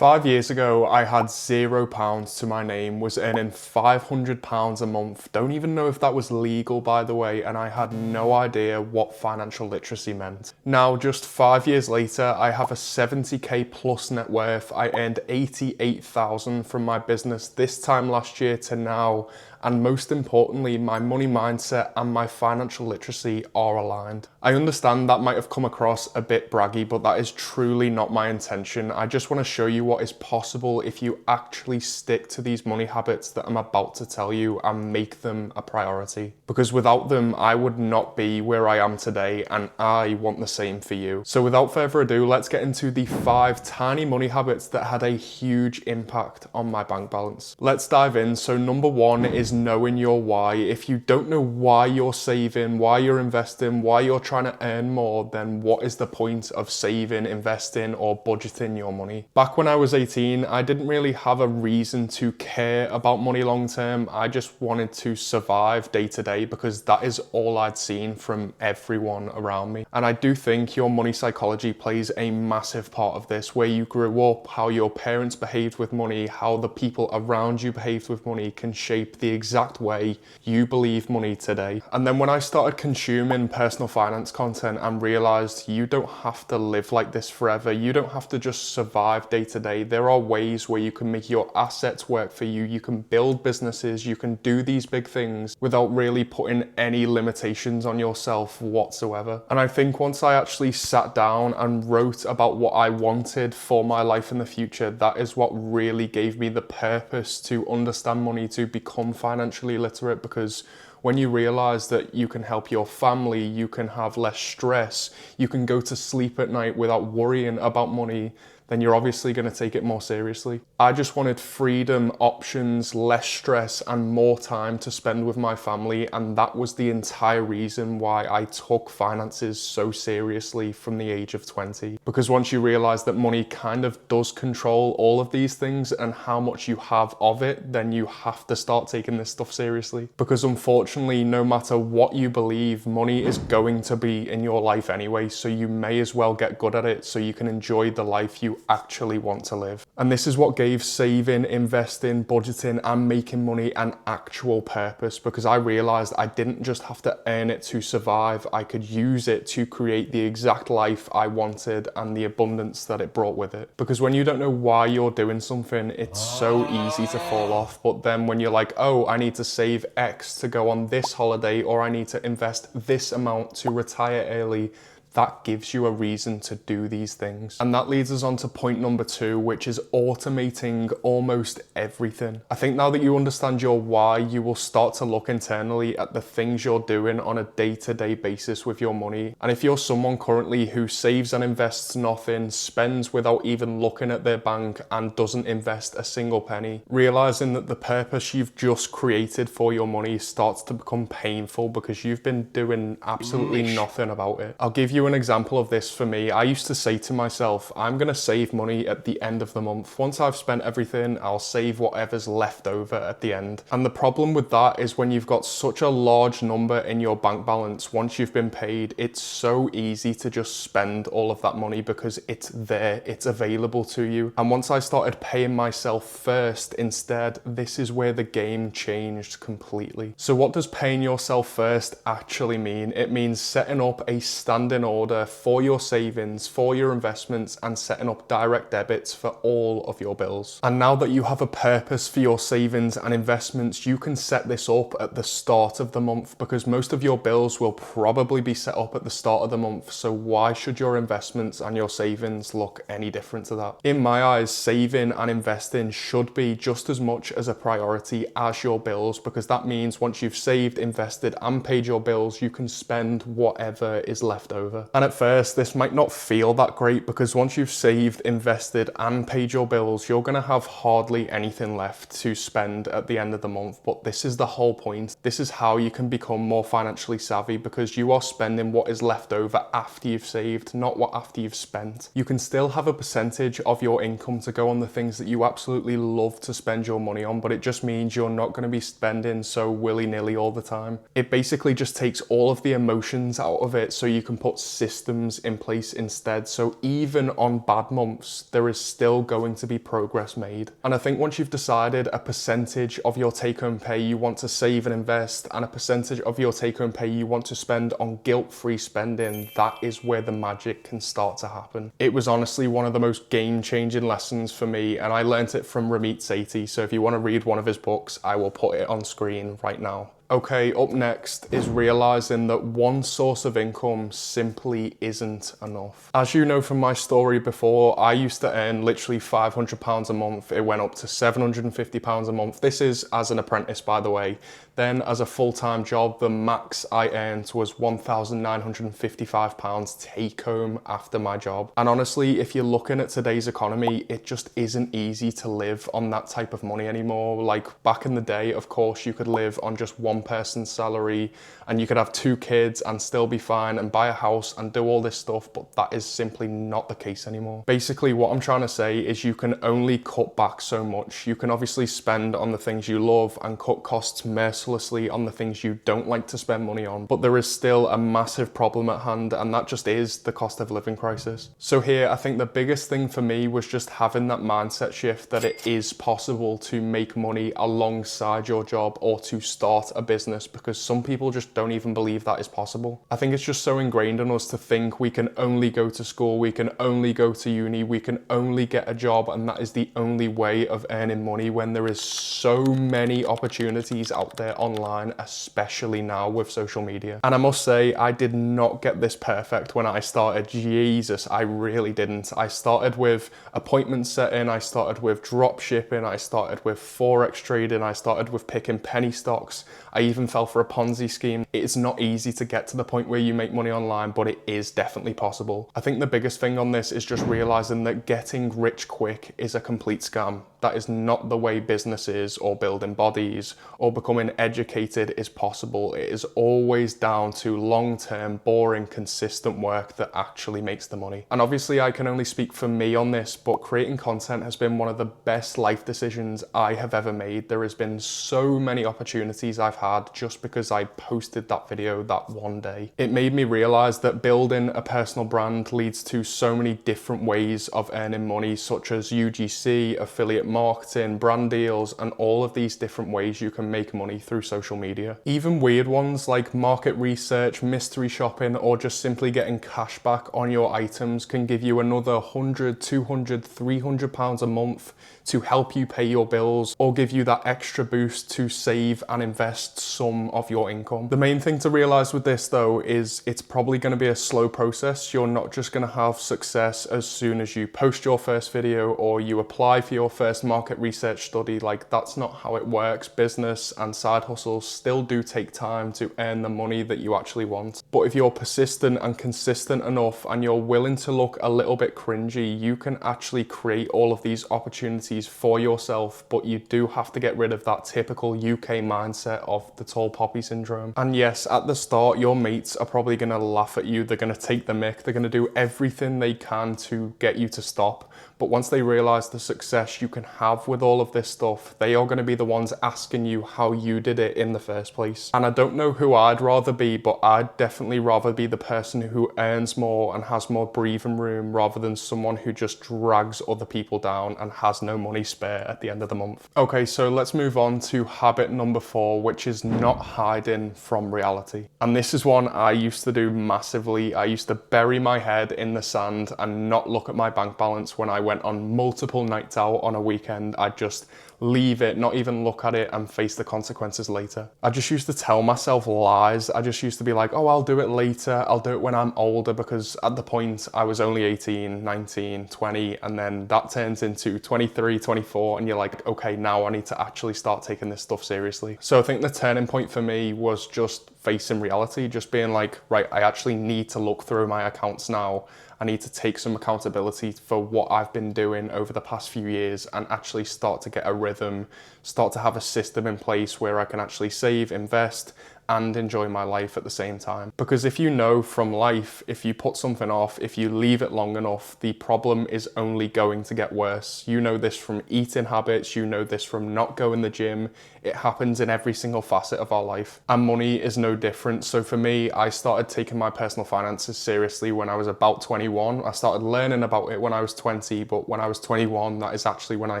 5 years ago, I had £0 to my name, was earning £500 a month. Don't even know if that was legal, by the way, and I had no idea what financial literacy meant. Now, just 5 years later, I have a 70k plus net worth. I earned 88,000 from my business this time last year to now. And most importantly, my money mindset and my financial literacy are aligned. I understand that might have come across a bit braggy, but that is truly not my intention. I just want to show you what is possible if you actually stick to these money habits that I'm about to tell you and make them a priority. Because without them, I would not be where I am today, and I want the same for you. So without further ado, let's get into the 5 tiny money habits that had a huge impact on my bank balance. Let's dive in. So number 1 is knowing your why. If you don't know why you're saving, why you're investing, why you're trying to earn more, then what is the point of saving, investing, or budgeting your money? Back when I was 18, I didn't really have a reason to care about money long term. I just wanted to survive day to day because that is all I'd seen from everyone around me. And I do think your money psychology plays a massive part of this, where you grew up, how your parents behaved with money, how the people around you behaved with money can shape the exact way you believe money today. And then when I started consuming personal finance content and realized you don't have to live like this forever, you don't have to just survive day to day. There are ways where you can make your assets work for you. You can build businesses, you can do these big things without really putting any limitations on yourself whatsoever. And I think once I actually sat down and wrote about what I wanted for my life in the future, that is what really gave me the purpose to understand money, to become financially literate. Because when you realize that you can help your family, you can have less stress, you can go to sleep at night without worrying about money, then you're obviously going to take it more seriously. I just wanted freedom, options, less stress, and more time to spend with my family, and that was the entire reason why I took finances so seriously from the age of 20. Because once you realize that money kind of does control all of these things and how much you have of it, then you have to start taking this stuff seriously. Because unfortunately, no matter what you believe, money is going to be in your life anyway, so you may as well get good at it so you can enjoy the life you actually want to live. And this is what gave saving, investing, budgeting, and making money an actual purpose, because I realized I didn't just have to earn it to survive. I could use it to create the exact life I wanted and the abundance that it brought with it. Because when you don't know why you're doing something, it's so easy to fall off. But then when you're like, oh, I need to save X to go on this holiday, or I need to invest this amount to retire early, that gives you a reason to do these things. And that leads us on to point number 2, which is automating almost everything. I think now that you understand your why, you will start to look internally at the things you're doing on a day-to-day basis with your money. And if you're someone currently who saves and invests nothing, spends without even looking at their bank, and doesn't invest a single penny, realizing that the purpose you've just created for your money starts to become painful because you've been doing absolutely nothing about it. I'll give you an example of this for me. I used to say to myself, I'm going to save money at the end of the month. Once I've spent everything, I'll save whatever's left over at the end. And the problem with that is when you've got such a large number in your bank balance, once you've been paid, it's so easy to just spend all of that money because it's there, it's available to you. And once I started paying myself first instead, this is where the game changed completely. So what does paying yourself first actually mean? It means setting up a standing order for your savings, for your investments, and setting up direct debits for all of your bills. And now that you have a purpose for your savings and investments, you can set this up at the start of the month, because most of your bills will probably be set up at the start of the month. So why should your investments and your savings look any different to that? In my eyes, saving and investing should be just as much as a priority as your bills, because that means once you've saved, invested, and paid your bills, you can spend whatever is left over. And at first, this might not feel that great, because once you've saved, invested, and paid your bills, you're going to have hardly anything left to spend at the end of the month. But this is the whole point. This is how you can become more financially savvy, because you are spending what is left over after you've saved, not what after you've spent. You can still have a percentage of your income to go on the things that you absolutely love to spend your money on, but it just means you're not going to be spending so willy-nilly all the time. It basically just takes all of the emotions out of it, so you can put systems in place instead. So even on bad months, there is still going to be progress made. And I think once you've decided a percentage of your take-home pay you want to save and invest, and a percentage of your take-home pay you want to spend on guilt-free spending, that is where the magic can start to happen. It was honestly one of the most game-changing lessons for me, and I learned it from Ramit Sethi. So if you want to read one of his books, I will put it on screen right now. Okay, up next is realizing that one source of income simply isn't enough. As you know from my story before, I used to earn literally £500 a month. It went up to £750 a month. This is as an apprentice, by the way. Then as a full-time job, the max I earned was £1,955 take home after my job. And honestly, if you're looking at today's economy, it just isn't easy to live on that type of money anymore. Like back in the day, of course, you could live on just one person's salary and you could have 2 kids and still be fine and buy a house and do all this stuff, but that is simply not the case anymore. Basically, what I'm trying to say is you can only cut back so much. You can obviously spend on the things you love and cut costs mercilessly on the things you don't like to spend money on, but there is still a massive problem at hand, and that just is the cost of living crisis. So here, I think the biggest thing for me was just having that mindset shift that it is possible to make money alongside your job or to start a business, because some people just don't even believe that is possible. I think it's just so ingrained in us to think we can only go to school, we can only go to uni, we can only get a job, and that is the only way of earning money, when there is so many opportunities out there online, especially now with social media. And I must say, I did not get this perfect when I started. Jesus, I really didn't. I started with appointment setting, I started with drop shipping, I started with forex trading, I started with picking penny stocks. I even fell for a Ponzi scheme. It's not easy to get to the point where you make money online, but it is definitely possible. I think the biggest thing on this is just realizing that getting rich quick is a complete scam. That is not the way business is, or building bodies, or becoming educated is possible. It is always down to long-term, boring, consistent work that actually makes the money. And obviously I can only speak for me on this, but creating content has been one of the best life decisions I have ever made. There has been so many opportunities I've had just because I posted that video that one day. It made me realize that building a personal brand leads to so many different ways of earning money, such as UGC, affiliate marketing, brand deals, and all of these different ways you can make money through social media. Even weird ones like market research, mystery shopping, or just simply getting cash back on your items can give you another £100, £200, £300 a month to help you pay your bills, or give you that extra boost to save and invest some of your income. The main thing to realize with this though is it's probably going to be a slow process. You're not just going to have success as soon as you post your first video or you apply for your first market research study. Like, that's not how it works. Business and side hustles still do take time to earn the money that you actually want. But if you're persistent and consistent enough and you're willing to look a little bit cringy, you can actually create all of these opportunities for yourself. But you do have to get rid of that typical UK mindset of the tall poppy syndrome. And yes, at the start, your mates are probably going to laugh at you. They're going to take the mick. They're going to do everything they can to get you to stop. But once they realize the success you can have with all of this stuff, they are going to be the ones asking you how you did it in the first place. And I don't know who I'd rather be, but I'd definitely rather be the person who earns more and has more breathing room, rather than someone who just drags other people down and has no money spare at the end of the month. Okay, so let's move on to habit number 4, which is not hiding from reality. And this is one I used to do massively. I used to bury my head in the sand and not look at my bank balance when I went on multiple nights out on a weekend. I'd just leave it, not even look at it, and face the consequences later. I just used to tell myself lies. I just used to be like, oh, I'll do it later. I'll do it when I'm older, because at the point I was only 18, 19, 20, and then that turns into 23, 24, and you're like, okay, now I need to actually start taking this stuff seriously. So I think the turning point for me was just facing reality, just being like, right, I actually need to look through my accounts now. I need to take some accountability for what I've been doing over the past few years and actually start to get a rhythm, start to have a system in place where I can actually save, invest, and enjoy my life at the same time. Because if you know from life, if you put something off, if you leave it long enough, the problem is only going to get worse. You know this from eating habits, you know this from not going to the gym. It happens in every single facet of our life, and money is no different. So for me, I started taking my personal finances seriously when I was about 21. I started learning about it when I was 20, but when I was 21, that is actually when I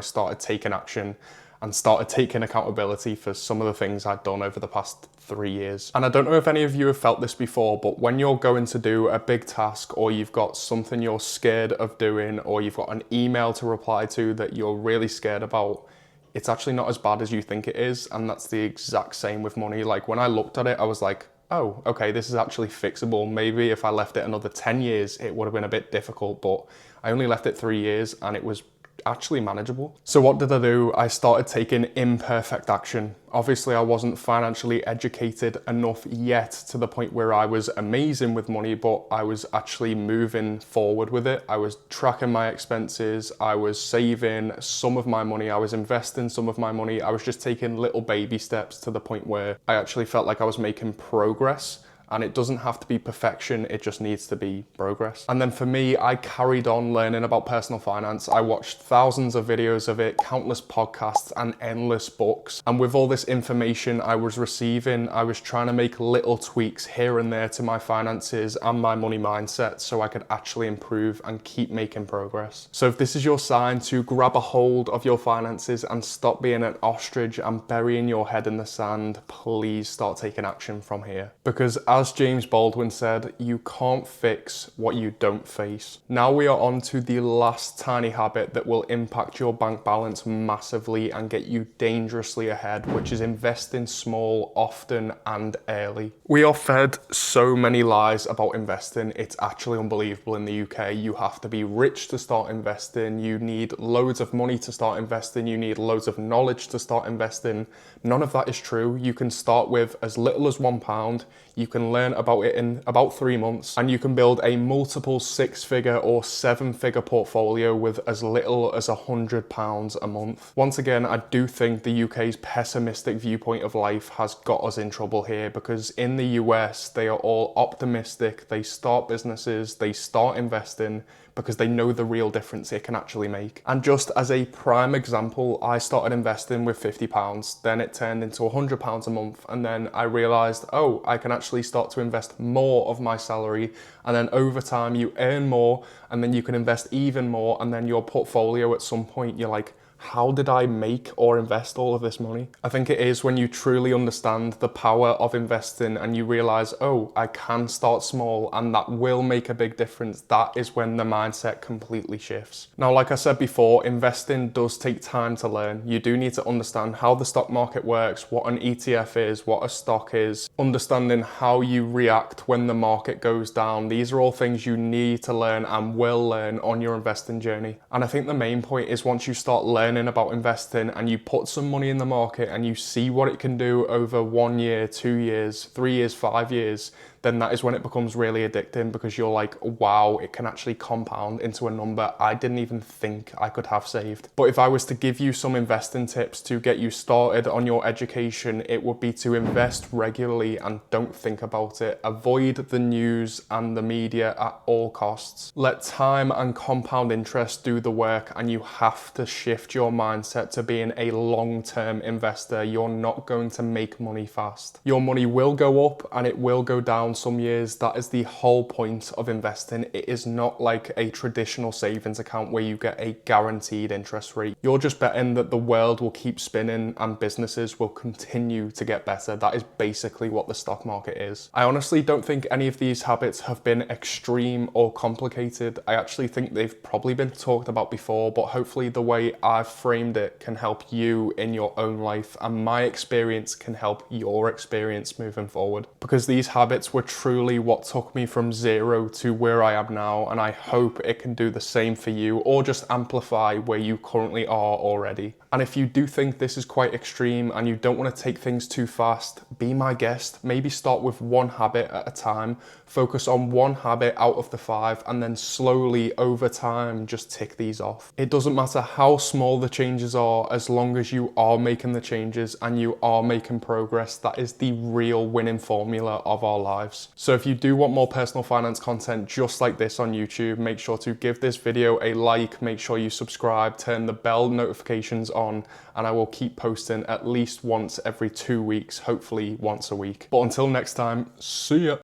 started taking action and started taking accountability for some of the things I'd done over the past 3 years. And I don't know if any of you have felt this before, but when you're going to do a big task, or you've got something you're scared of doing, or you've got an email to reply to that you're really scared about, it's actually not as bad as you think it is. And that's the exact same with money. Like when I looked at it, I was like, oh, okay, this is actually fixable. Maybe if I left it another 10 years, it would have been a bit difficult, but I only left it 3 years and it was actually manageable. So what did I do? I started taking imperfect action. Obviously, I wasn't financially educated enough yet to the point where I was amazing with money, but I was actually moving forward with it. I was tracking my expenses. I was saving some of my money. I was investing some of my money. I was just taking little baby steps to the point where I actually felt like I was making progress. And it doesn't have to be perfection, it just needs to be progress. And then for me, I carried on learning about personal finance. I watched thousands of videos of it, countless podcasts and endless books. And with all this information I was receiving, I was trying to make little tweaks here and there to my finances and my money mindset so I could actually improve and keep making progress. So if this is your sign to grab a hold of your finances and stop being an ostrich and burying your head in the sand, please start taking action from here. Because as James Baldwin said, you can't fix what you don't face. Now we are on to the last tiny habit that will impact your bank balance massively and get you dangerously ahead, which is investing small, often and early. We are fed so many lies about investing. It's actually unbelievable in the UK. You have to be rich to start investing. You need loads of money to start investing. You need loads of knowledge to start investing. None of that is true. You can start with as little as £1. You can learn about it in about 3 months, and you can build a multiple 6-figure or 7-figure portfolio with as little as £100 a month. Once again, I do think the UK's pessimistic viewpoint of life has got us in trouble here, because in the US, they are all optimistic. They start businesses, they start investing, because they know the real difference it can actually make. And just as a prime example, I started investing with £50, then it turned into £100 a month, and then I realized, oh, I can actually start to invest more of my salary, and then over time you earn more, and then you can invest even more, and then your portfolio at some point, you're like, how did I make or invest all of this money? I think it is when you truly understand the power of investing and you realize, oh, I can start small and that will make a big difference. That is when the mindset completely shifts. Now, like I said before, investing does take time to learn. You do need to understand how the stock market works, what an ETF is, what a stock is, understanding how you react when the market goes down. These are all things you need to learn and will learn on your investing journey. And I think the main point is once you start learning about investing and you put some money in the market and you see what it can do over 1 year, 2 years, 3 years, 5 years, then that is when it becomes really addicting, because you're like, wow, it can actually compound into a number I didn't even think I could have saved. But if I was to give you some investing tips to get you started on your education, it would be to invest regularly and don't think about it. Avoid the news and the media at all costs. Let time and compound interest do the work, and you have to shift your mindset to being a long-term investor. You're not going to make money fast. Your money will go up and it will go down some years. That is the whole point of investing. It is not like a traditional savings account where you get a guaranteed interest rate. You're just betting that the world will keep spinning and businesses will continue to get better. That is basically what the stock market is. I honestly don't think any of these habits have been extreme or complicated. I actually think they've probably been talked about before, but hopefully the way I've framed it can help you in your own life, and my experience can help your experience moving forward, because these habits were were truly what took me from zero to where I am now, and I hope it can do the same for you, or just amplify where you currently are already. And if you do think this is quite extreme and you don't want to take things too fast, be my guest. Maybe start with one habit at a time, focus on one habit out of the 5, and then slowly over time just tick these off. It doesn't matter how small the changes are, as long as you are making the changes and you are making progress. That is the real winning formula of our lives. So if you do want more personal finance content just like this on YouTube, make sure to give this video a like, make sure you subscribe, turn the bell notifications on, and I will keep posting at least once every 2 weeks, hopefully once a week. But until next time, see ya.